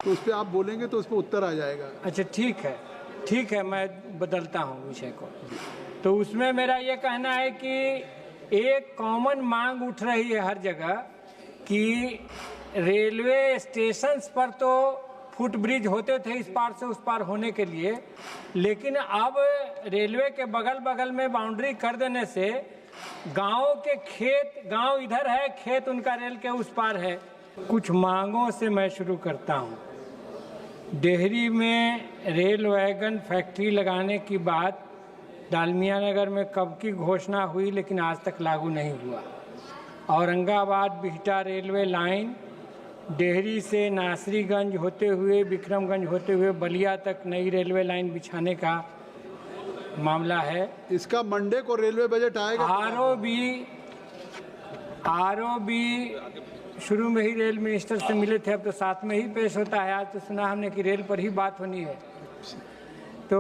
तो उस पर आप बोलेंगे तो उस पर उत्तर आ जाएगा। अच्छा ठीक है, मैं बदलता हूँ विषय को। तो उसमें मेरा ये कहना है कि एक कॉमन मांग उठ रही है हर जगह कि रेलवे स्टेशंस पर तो फुट ब्रिज होते थे इस पार से उस पार होने के लिए, लेकिन अब रेलवे के बगल बगल में बाउंड्री कर देने से गाँव के खेत, गाँव इधर है, खेत उनका रेल के उस पार है। कुछ मांगों से मैं शुरू करता हूँ। डेहरी में रेल वैगन फैक्ट्री लगाने की बात डालमिया नगर में कब की घोषणा हुई, लेकिन आज तक लागू नहीं हुआ। औरंगाबाद बिहटा रेलवे लाइन डेहरी से नासरीगंज होते हुए, विक्रमगंज होते हुए बलिया तक नई रेलवे लाइन बिछाने का मामला है। इसका मंडे को रेलवे बजट आएगा। आरओबी शुरू में ही रेल मिनिस्टर से मिले थे, अब तो साथ में ही पेश होता है। आज तो सुना हमने कि रेल पर ही बात होनी है। तो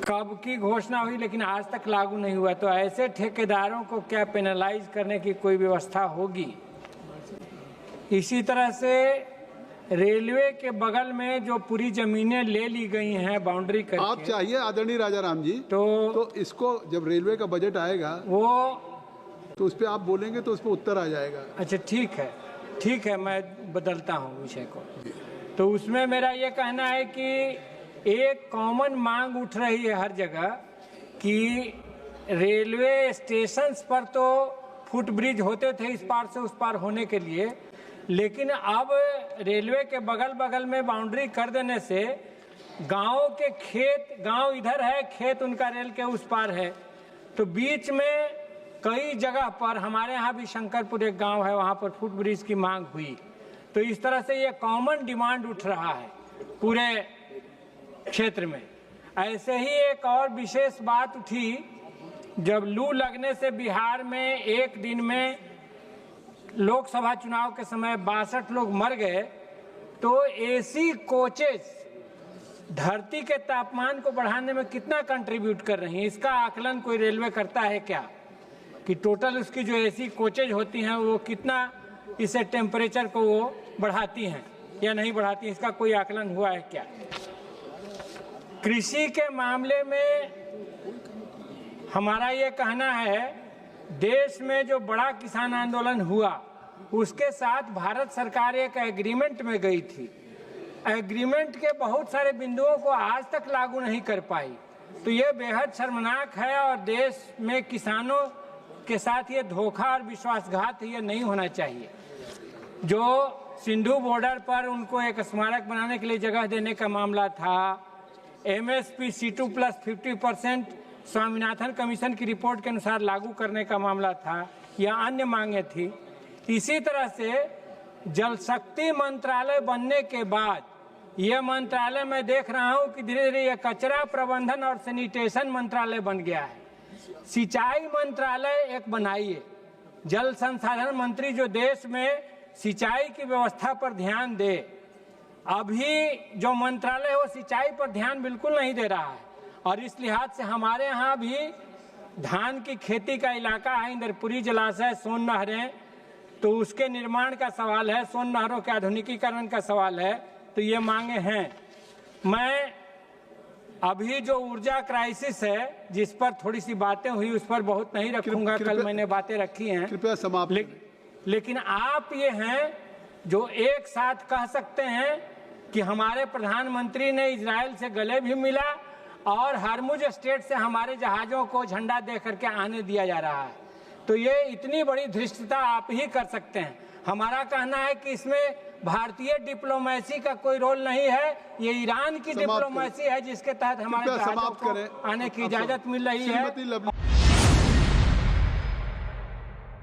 कब की घोषणा हुई लेकिन आज तक लागू नहीं हुआ, तो ऐसे ठेकेदारों को क्या पेनलाइज करने की कोई व्यवस्था होगी? इसी तरह से रेलवे के बगल में जो पूरी जमीनें ले ली गई हैं बाउंड्री करके, आप चाहिए आदरणीय राजा राम जी, तो इसको जब रेलवे का बजट आएगा तो उस पर आप बोलेंगे तो उस पर उत्तर आ जाएगा। अच्छा ठीक है, मैं बदलता हूँ विषय को। तो उसमें मेरा ये कहना है कि एक कॉमन मांग उठ रही है हर जगह कि रेलवे स्टेशंस पर तो फुट ब्रिज होते थे इस पार से उस पार होने के लिए, लेकिन अब रेलवे के बगल बगल में बाउंड्री कर देने से गाँव के खेत, गाँव इधर है, खेत उनका रेल के उस पार है। तो बीच में कई जगह पर, हमारे यहाँ भी शंकरपुर एक गांव है, वहाँ पर फुट ब्रिज की मांग हुई। तो इस तरह से ये कॉमन डिमांड उठ रहा है पूरे क्षेत्र में। ऐसे ही एक और विशेष बात उठी, जब लू लगने से बिहार में एक दिन में लोकसभा चुनाव के समय 62 लोग मर गए, तो एसी कोचेस धरती के तापमान को बढ़ाने में कितना कंट्रीब्यूट कर रही हैं, इसका आकलन कोई रेलवे करता है क्या? कि टोटल उसकी जो एसी कोचेज होती हैं वो कितना इसे टेम्परेचर को वो बढ़ाती हैं या नहीं बढ़ाती, इसका कोई आकलन हुआ है क्या? कृषि के मामले में हमारा ये कहना है, देश में जो बड़ा किसान आंदोलन हुआ उसके साथ भारत सरकार एक एग्रीमेंट में गई थी। एग्रीमेंट के बहुत सारे बिंदुओं को आज तक लागू नहीं कर पाई। तो ये बेहद शर्मनाक है और देश में किसानों के साथ ये धोखा और विश्वासघात ये नहीं होना चाहिए। जो सिंधु बॉर्डर पर उनको एक स्मारक बनाने के लिए जगह देने का मामला था, MSP C2 plus 50% Swaminathan commission की रिपोर्ट के अनुसार लागू करने का मामला था, या अन्य मांगे थी। इसी तरह से जल शक्ति मंत्रालय बनने के बाद ये मंत्रालय मैं देख रहा हूँ कि धीरे धीरे ये कचरा प्रबंधन और सैनिटेशन मंत्रालय बन गया है। सिंचाई मंत्रालय एक बनाइए, जल संसाधन मंत्री जो देश में सिंचाई की व्यवस्था पर ध्यान दे। अभी जो मंत्रालय है वो सिंचाई पर ध्यान बिल्कुल नहीं दे रहा है, और इस लिहाज से हमारे यहाँ भी धान की खेती का इलाका है, इंद्रपुरी जलाशय, सोन नहरें, तो उसके निर्माण का सवाल है, सोन नहरों के आधुनिकीकरण का सवाल है। तो ये मांगे हैं। मैं अभी जो ऊर्जा क्राइसिस है जिस पर थोड़ी सी बातें हुई उस पर बहुत नहीं रखूंगा, कल मैंने बातें रखी हैं, कृपया समाप्त। लेकिन आप ये हैं जो एक साथ कह सकते हैं कि हमारे प्रधानमंत्री ने इजराइल से गले भी मिला और हरमुज स्टेट से हमारे जहाजों को झंडा दे करके आने दिया जा रहा है। तो ये इतनी बड़ी धृष्टता आप ही कर सकते हैं। हमारा कहना है कि इसमें भारतीय डिप्लोमेसी का कोई रोल नहीं है, ये ईरान की डिप्लोमेसी है जिसके तहत हमारे जहाजों को आने की इजाजत मिल रही है।